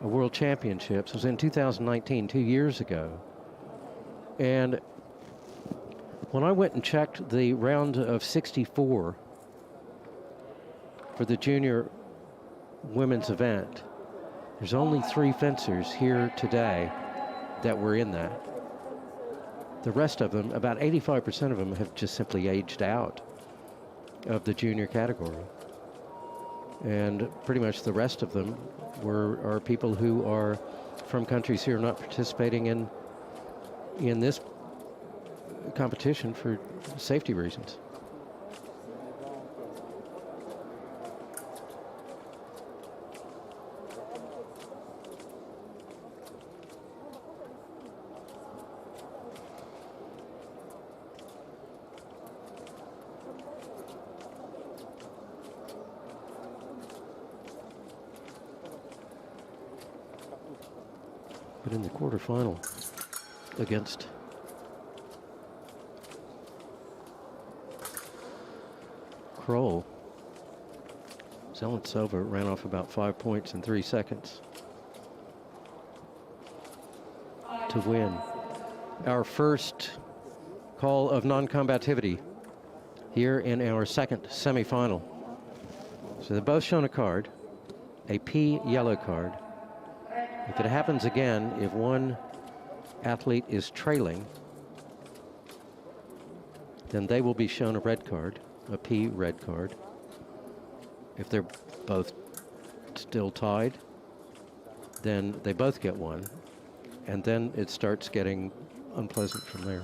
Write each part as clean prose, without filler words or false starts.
World Championships. It was in 2019, 2 years ago. And when I went and checked the round of 64 for the junior women's event, there's only 3 fencers here today that were in that. The rest of them, about 85% of them, have just simply aged out of the junior category. And pretty much the rest of them are people who are from countries who are not participating in this competition for safety reasons. But in the quarterfinal against Kroll, Zelentsova ran off about 5 points in 3 seconds to win. Our first call of non-combativity here in our second semifinal. So they're both shown a card, a P yellow card. If it happens again, if one athlete is trailing, then they will be shown a red card, a P red card. If they're both still tied, then they both get one, and then it starts getting unpleasant from there.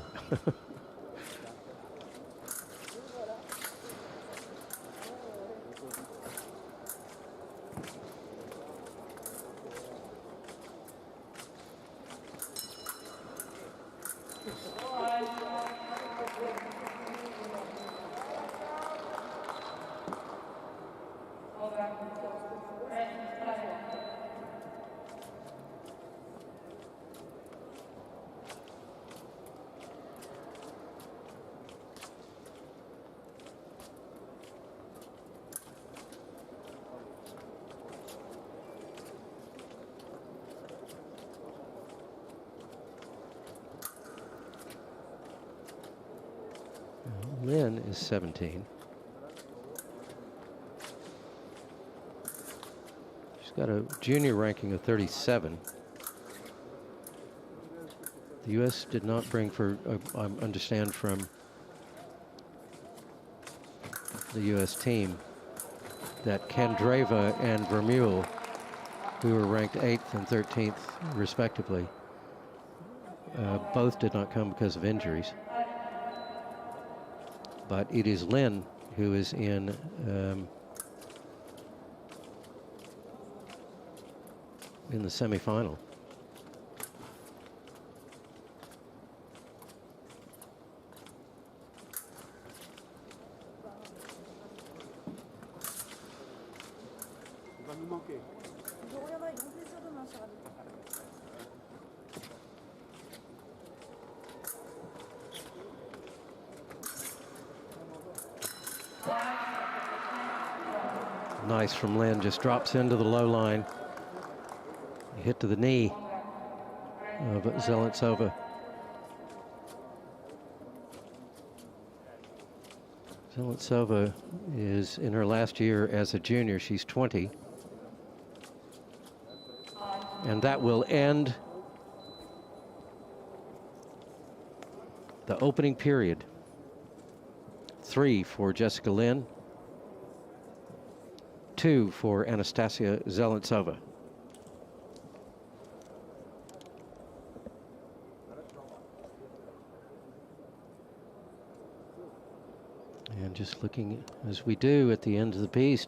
Lin is 17. She's got a junior ranking of 37. The U.S. did not bring, for I understand from the U.S. team, that Kandreva and Vermeulen, who were ranked 8th and 13th respectively, both did not come because of injuries. But it is Lin who is in the semifinal. Nice from Lin, just drops into the low line. Hit to the knee of Zelentsova. Zelentsova is in her last year as a junior. She's 20. And that will end the opening period. 3 for Jessica Lin, 2 for Anastasiia Zelentsova. And just looking, as we do at the end of the piece,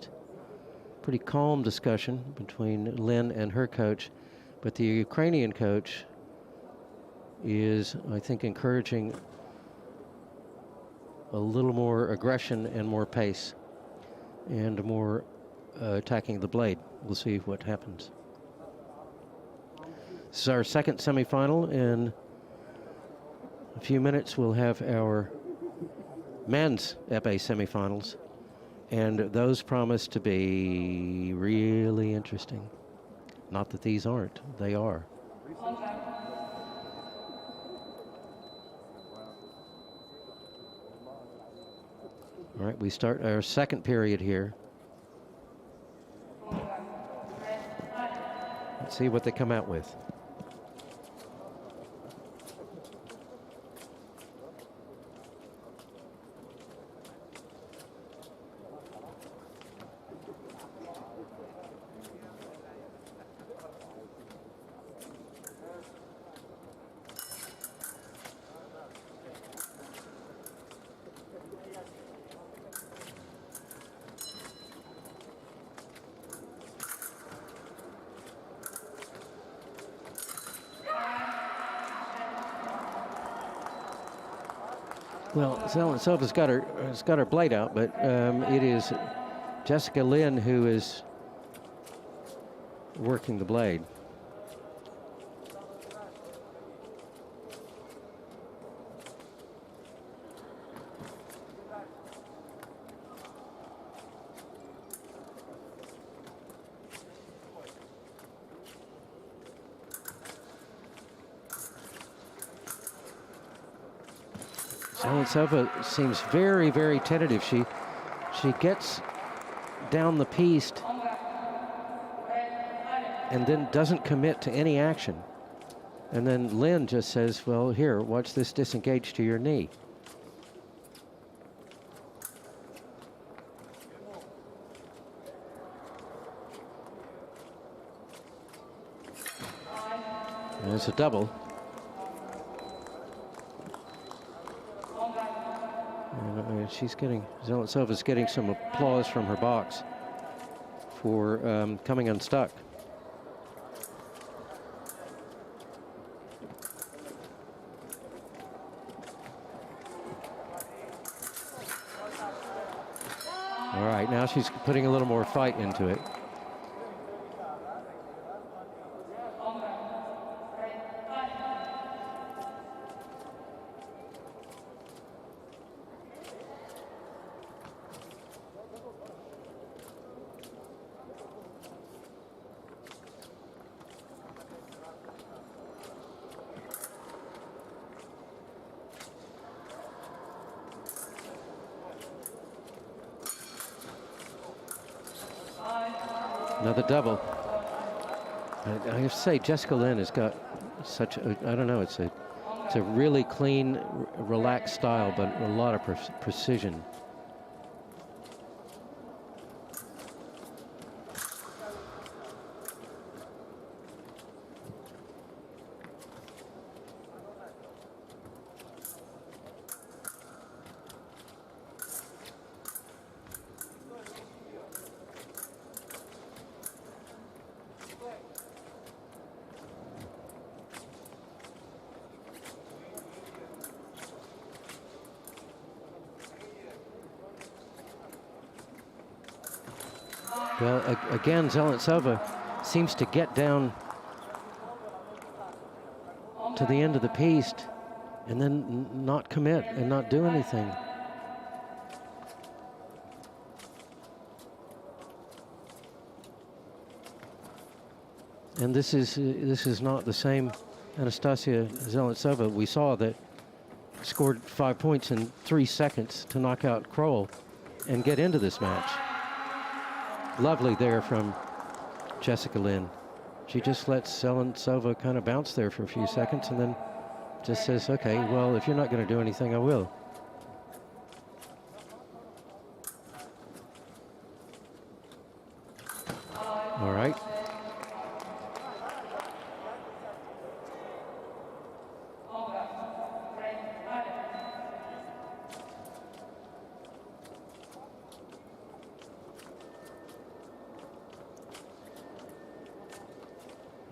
pretty calm discussion between Lin and her coach, but the Ukrainian coach is, I think, encouraging a little more aggression and more pace and more attacking the blade. We'll see what happens. This is our second semifinal. In a few minutes, we'll have our men's Epee semifinals, and those promise to be really interesting. Not that these aren't, they are. All right, we start our second period here. Let's see what they come out with. Well, Zelentsova's got her blade out, but it is Jessica Lin who is working the blade. Zelentsova seems very, very tentative. She gets down the piste and then doesn't commit to any action. And then Lin just says, well, here, watch this disengage to your knee. And it's a double. Zelentsova's getting some applause from her box for coming unstuck. All right, now she's putting a little more fight into it. Another double. I have to say, Jessica Lin has got such a, I don't know, it's a really clean, relaxed style, but a lot of precision. Well, again, Zelentsova seems to get down to the end of the piste and then not commit and not do anything. And this is not the same Anastasiia Zelentsova we saw that scored 5 points in 3 seconds to knock out Kroll and get into this match. Lovely there from Jessica Lin. She just lets Zelentsova kind of bounce there for a few seconds and then just says, okay, well, if you're not going to do anything, I will. All right.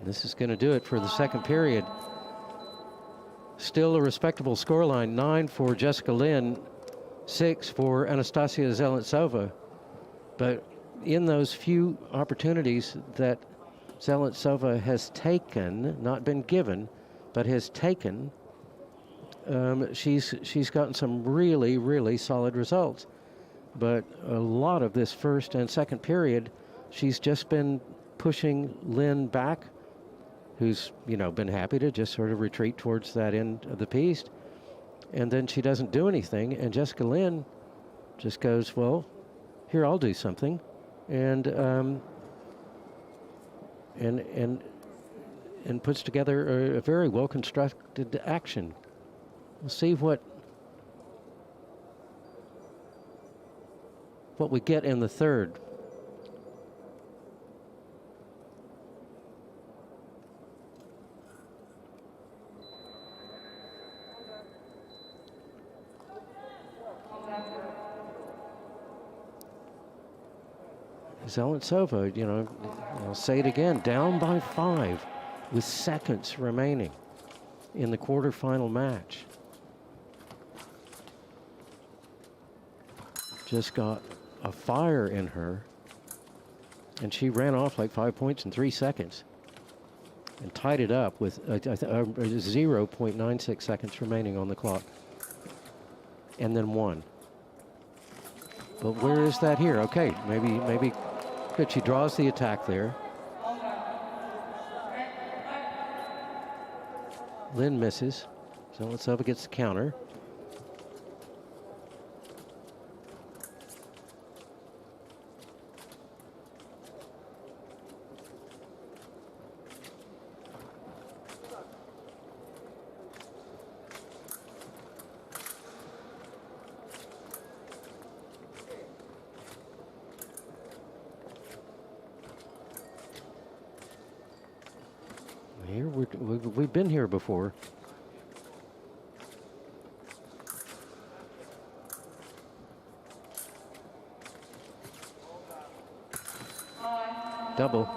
This is going to do it for the second period. Still a respectable scoreline, 9 for Jessica Lin, 6 for Anastasiia Zelentsova. But in those few opportunities that Zelentsova has taken, not been given, but has taken, she's gotten some really, really solid results. But a lot of this first and second period, she's just been pushing Lin back, who's, been happy to just sort of retreat towards that end of the piece. And then she doesn't do anything, and Jessica Lin just goes, well, here, I'll do something. And puts together a very well-constructed action. We'll see what we get in the third. Zelentsova, I'll say it again, down by 5 with seconds remaining in the quarterfinal match. Just got a fire in her, and she ran off like 5 points in 3 seconds and tied it up with 0.96 seconds remaining on the clock, and then won. But where is that here? Okay, maybe good. She draws the attack there. Lin misses. Zelentsova gets the counter. We've been here before. Double.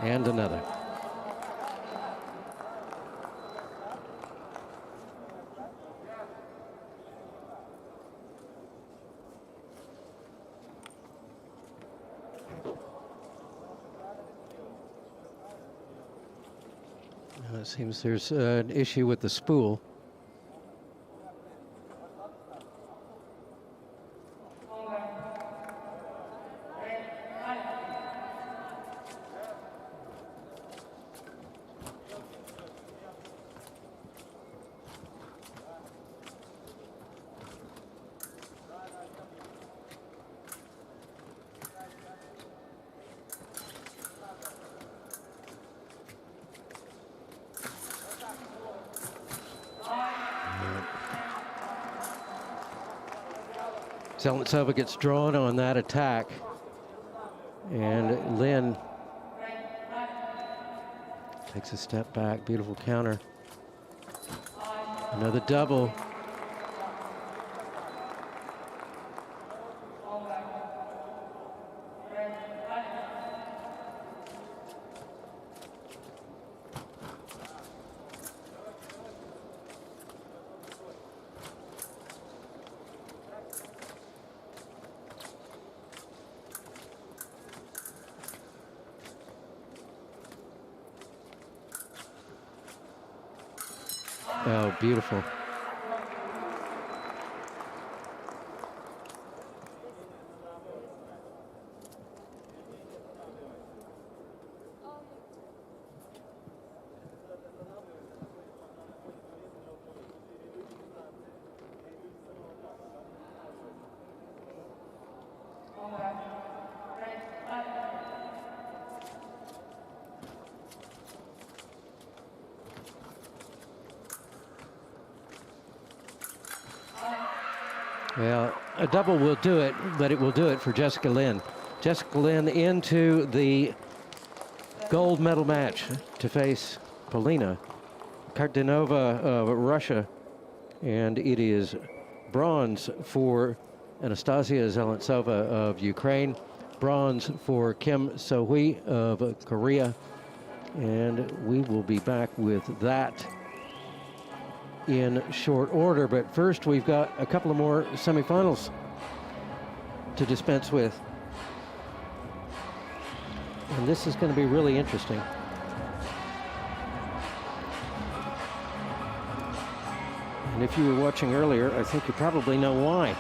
And another. It seems there's an issue with the spool. Zelentsova gets drawn on that attack, and Lin takes a step back. Beautiful counter. Another double. Oh, beautiful. Well, a double will do it, but it will do it for Jessica Lin. Jessica Lin into the gold medal match to face Polina Kardinova of Russia. And it is bronze for Anastasiia Zelentsova of Ukraine, bronze for Kim So-hui of Korea. And we will be back with that in short order. But first, we've got a couple of more semifinals to dispense with. And this is going to be really interesting. And if you were watching earlier, I think you probably know why.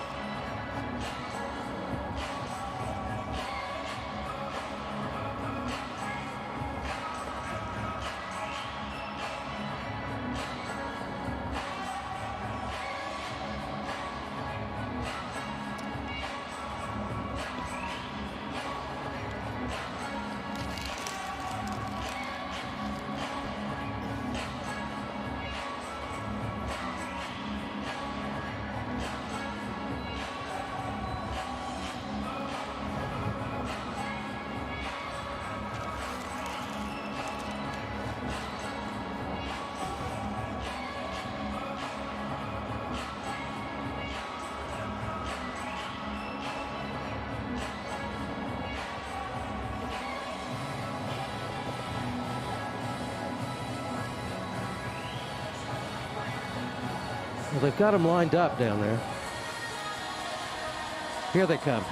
Well, they've got them lined up down there. Here they come.